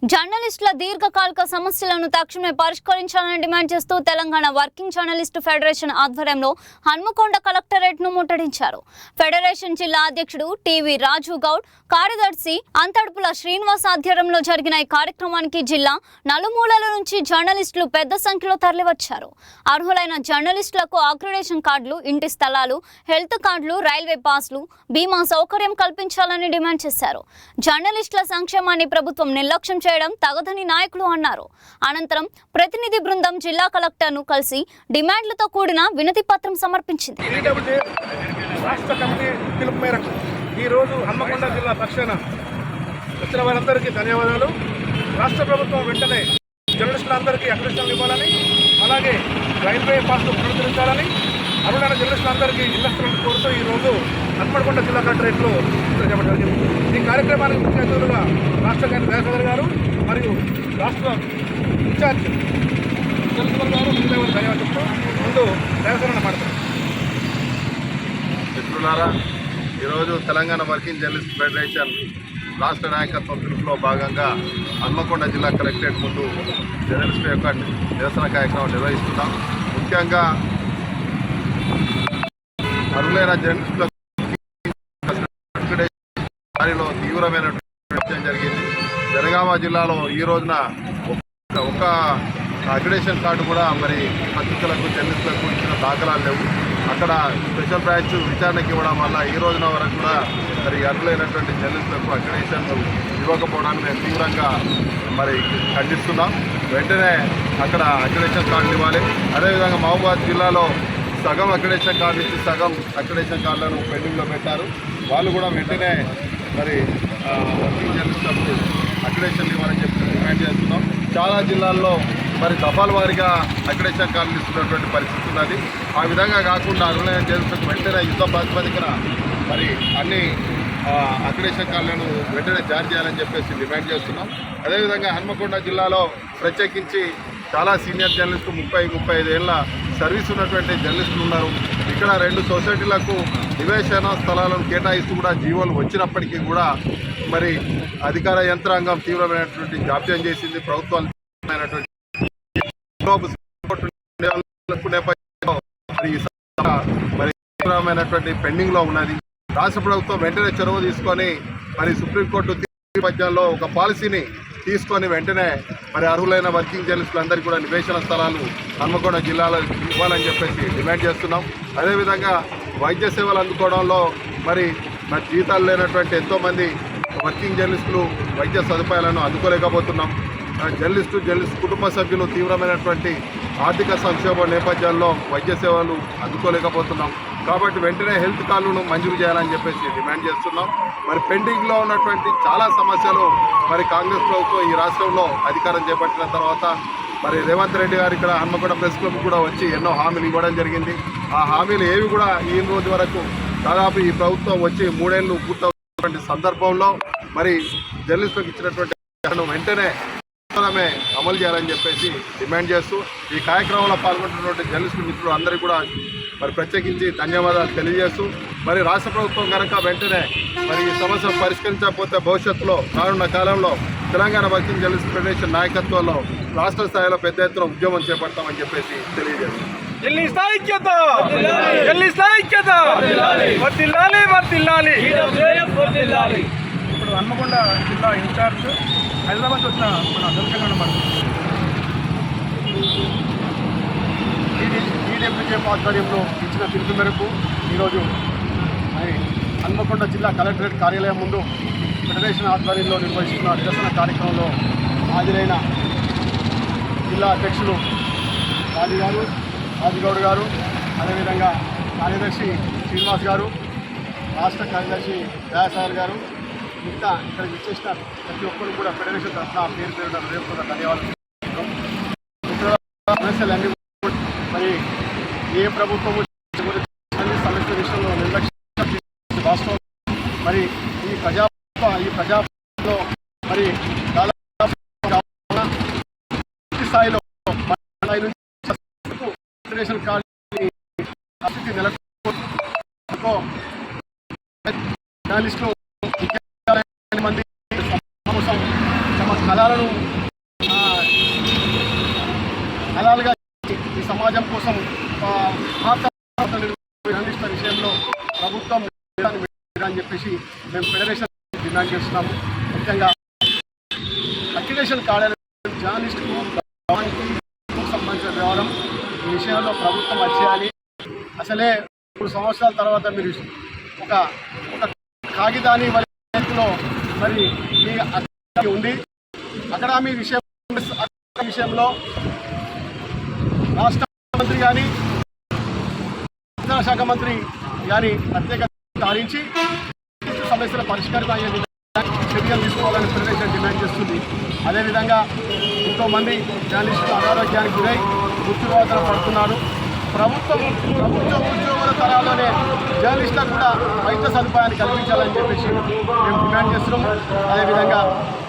జర్నలిస్టుల దీర్ఘకాలిక సమస్యలను తక్షణమే పరిష్కరించాలని డిమాండ్ చేస్తూ తెలంగాణ వర్కింగ్ జర్నలిస్టు ఫెడరేషన్ ఆధ్వర్యంలో హన్మకొండ కలెక్టరేట్ ను ముట్టడించారు. ఫెడరేషన్ జిల్లా అధ్యక్షుడు టీవీ రాజు గౌడ్, కార్యదర్శి అంతడుపుల శ్రీనివాస్ ఆధ్వర్యంలో జరిగిన ఈ కార్యక్రమానికి జిల్లా నలుమూలల నుంచి జర్నలిస్టులు పెద్ద సంఖ్యలో తరలివచ్చారు. అర్హులైన జర్నలిస్టులకు అక్రిడేషన్ కార్డులు, ఇంటి స్థలాలు, హెల్త్ కార్డులు, రైల్వే పాస్లు, బీమా సౌకర్యం కల్పించాలని డిమాండ్ చేశారు. జర్నలిస్టుల సంక్షేమాన్ని ప్రభుత్వం నిర్లక్ష్యం చేయడం తగదని నాయకులు అన్నారు. అనంతరం ప్రతినిధి బృందం జిల్లా కలెక్టర్ ను కలిసి డిమాండ్లతో కూడిన వినతి పత్రం సమర్పించింది. రాష్ట్ర కమిటీ పిలుపు మేరకు ఈరోజు హన్మకొండ జిల్లా పక్షాన వచ్చిన వారందరికీ ధన్యవాదాలు. రాష్ట్ర ప్రభుత్వం వెంటనే జర్నలిస్టులందరికీ అక్రిడేషన్లు ఇవ్వాలని, అలాగే రైల్వే పాస్లు పునరుద్ధరించాలని, అరుణైన జర్నలిస్టులందరికీ ఇళ్ల స్థలాలను కోరుతూ ఈరోజు హన్మకొండ జిల్లా కలెక్టరేట్లో చెప్పడం జరిగింది. ఈ కార్యక్రమానికి ముఖ్య అతిథులుగా రాష్ట్ర దయాసాగర్ గారు మరియు రాష్ట్ర ఇన్ఛార్జ్ చంద్రశేఖర్ గారు ధన్యవాదాలు చెప్తూ ముందు దయాసాగర్ మాట్లాడుతున్నారు. మిత్రులారా, ఈరోజు తెలంగాణ వర్కింగ్ జర్నలిస్ట్ ఫెడరేషన్ రాష్ట్ర నాయకత్వం పిలుపులో భాగంగా హన్మకొండ జిల్లా కలెక్టరేట్ ముందు జర్నలిస్టు యొక్క నిరసన కార్యక్రమం నిర్వహిస్తున్నాం. ముఖ్యంగా అర్హులైన జర్నలిస్టులకు దానిలో తీవ్రమైన జరిగింది. జనగామ జిల్లాలో ఈ రోజున ఒక అక్రిడేషన్ కార్డు కూడా మరి పత్రికలకు జర్నలిస్టులకు ఇచ్చిన దాఖలాలు లేవు. అక్కడ స్పెషల్ బ్రాంచ్ విచారణకి ఇవ్వడం వల్ల ఈ రోజున వరకు కూడా మరి అర్హులైనటువంటి జర్నలిస్టులకు అక్రిడేషన్లు ఇవ్వకపోవడాన్ని మేము తీవ్రంగా మరి ఖండిస్తున్నాం. వెంటనే అక్కడ అక్రిడేషన్ కార్డులు ఇవ్వాలి. అదేవిధంగా మహబూబాబాద్ జిల్లాలో సగం అక్రిడేషన్ కార్డు ఇచ్చి సగం అక్రిడేషన్ కార్డులను పెండింగ్లో పెట్టారు. వాళ్ళు కూడా వెంటనే మరి వర్కింగ్ జర్నలిస్టులకు అక్రిడేషన్లు ఇవ్వాలని చెప్పి డిమాండ్ చేస్తున్నాం. చాలా జిల్లాల్లో మరి దఫాల వారీగా అక్రిడేషన్ కార్డులు ఇస్తున్నటువంటి పరిస్థితి ఉన్నది. ఆ విధంగా కాకుండా అర్హులైన జర్నలిస్టులకు వెంటనే యుద్ధ ప్రాతిపదికన మరి అన్ని అక్రిడేషన్ కార్డులను వెంటనే జారీ చేయాలని చెప్పేసి డిమాండ్ చేస్తున్నాం. అదేవిధంగా హన్మకొండ జిల్లాలో ప్రత్యేకించి చాలా సీనియర్ జర్నలిస్టులు 30-35 ఏళ్ళ సర్వీస్ ఉన్నటువంటి జర్నలిస్టులు ఉన్నారు. ఇక్కడ 2 సొసైటీలకు నివేశన స్థలాలను కేటాయిస్తూ కూడా జీవోలు వచ్చినప్పటికీ కూడా మరి అధికార యంత్రాంగం తీవ్రమైనటువంటి జాప్యం చేసింది. ప్రభుత్వాలు మరి తీవ్రమైనటువంటి పెండింగ్లో ఉన్నది. రాష్ట్ర ప్రభుత్వం వెంటనే చొరవ తీసుకొని మరి సుప్రీంకోర్టు నేపథ్యంలో ఒక పాలసీని తీసుకొని వెంటనే మరి అర్హులైన వర్కింగ్ జర్నలిస్టులందరికీ కూడా నివేశన స్థలాలు హన్మకొండ జిల్లాలో ఇవ్వాలని చెప్పేసి డిమాండ్ చేస్తున్నాం. అదేవిధంగా వైద్య సేవలు అందుకోవడంలో మరి జీతాలు లేనటువంటి ఎంతోమంది వర్కింగ్ జర్నలిస్టులు వైద్య సదుపాయాలను అందుకోలేకపోతున్నాం. జర్నలిస్టు కుటుంబ సభ్యులు తీవ్రమైనటువంటి ఆర్థిక సంక్షోభం నేపథ్యంలో వైద్య సేవలు అందుకోలేకపోతున్నాం. కాబట్టి వెంటనే హెల్త్ కార్డులను మంజూరు చేయాలని చెప్పేసి డిమాండ్ చేస్తున్నాం. మరి పెండింగ్లో ఉన్నటువంటి చాలా సమస్యలు మరి కాంగ్రెస్ ప్రభుత్వం ఈ రాష్ట్రంలో అధికారం చేపట్టిన తర్వాత మరి రేవంత్ రెడ్డి గారు ఇక్కడ హన్మకొండ ప్రెస్ క్లబ్ కూడా వచ్చి ఎన్నో హామీలు ఇవ్వడం జరిగింది. ఆ హామీలు ఏవి కూడా ఈ రోజు వరకు దాదాపు ఈ ప్రభుత్వం వచ్చి 3 ఏళ్ళు పూర్తవుతున్నటువంటి సందర్భంలో మరి జర్నలిస్టులకు ఇచ్చినటువంటి వెంటనే అమలు చేయాలని చెప్పేసి డిమాండ్ చేస్తూ ఈ కార్యక్రమంలో పాల్గొంటున్నటువంటి జర్నలిస్టు మిత్రులు అందరికీ కూడా మరి ప్రత్యేకించి ధన్యవాదాలు తెలియజేస్తూ మరి రాష్ట్ర ప్రభుత్వం కనుక వెంటనే మరి ఈ సమస్యను పరిష్కరించకపోతే భవిష్యత్తులో రానున్న కాలంలో తెలంగాణ వర్కింగ్ జర్నలిస్ట్ ఫెడరేషన్ నాయకత్వంలో రాష్ట్ర స్థాయిలో పెద్ద ఎత్తున ఉద్యమం చేపడతామని చెప్పేసి తెలియజేస్తాం. ఇప్పుడు హన్మకొండ జిల్లా ఇన్ఛార్జ్ హైదరాబాద్ వచ్చిన మన దళిత ఈడబ్ల్యూజేఎఫ్ ఆధ్వర్యంలో ఇచ్చిన పిలుపు మేరకు ఈరోజు మరి హన్మకొండ జిల్లా కలెక్టరేట్ కార్యాలయం ముందు ఫెడరేషన్ ఆధ్వర్యంలో నిర్వహిస్తున్న నిరసన కార్యక్రమంలో హాజరైన జిల్లా అధ్యక్షులు రాజుగౌడ్ గారు, అదేవిధంగా కార్యదర్శి శ్రీనివాస్ గారు, రాష్ట్ర కార్యదర్శి దయాసాగర్ గారు, ఇంకా ఇక్కడ విచ్చేసిన ప్రతి ఒక్కరు కూడా ఫెడరేషన్ తరఫున పేరు హృదయపూర్వక ధన్యవాదాలు. సమస్యలన్నీ మరి ఏ ప్రభుత్వము సమస్య విషయంలో నిర్లక్ష్యం రాష్ట్రం మరి ఈ ప్రజాలో మరి స్థాయిలో ఫెడరేషన్ కార్డు నెలకు జర్నలిస్టులు మంది కళలను కళలుగా ఈ సమాజం కోసం జర్నలిస్టుల విషయంలో ప్రభుత్వం అని చెప్పేసి మేము ఫెడరేషన్ డిమాండ్ చేస్తున్నాము. ముఖ్యంగా అక్రిడేషన్ కార్యాలయం జర్నలిస్టుకు సంబంధించిన వ్యవహారం ఈ విషయంలో ప్రభుత్వం వచ్చేయాలి. అసలే 3 సంవత్సరాల తర్వాత మీరు ఒక కాగితాన్ని చేతిలో మరి మీ ఉంది అకాడమీ విషయంలో రాష్ట్ర మంత్రి కానీ శాఖ మంత్రి కానీ ప్రత్యేక సాధించి సమస్యల పరిష్కారం అయ్యే చర్యలు తీసుకోవాలని ఫెడరేషన్ డిమాండ్ చేస్తుంది. అదేవిధంగా ఎంతోమంది జర్నలిస్టులు అనారోగ్యానికి గురై మృత్యువాదన పడుతున్నారు. ప్రభుత్వ ఉద్యోగుల తరాల్లోనే జర్నలిస్టులకు కూడా వైద్య సదుపాయాన్ని కల్పించాలని చెప్పేసి మేము డిమాండ్ చేస్తున్నాము. అదేవిధంగా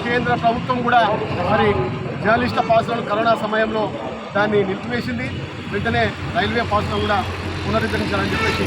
కేంద్ర ప్రభుత్వం కూడా మరి జర్నలిస్టుల పాసులను కరోనా సమయంలో దాన్ని నిలిపివేసింది. వెంటనే రైల్వే పాసులను కూడా పునరుద్ధరించాలని చెప్పేసి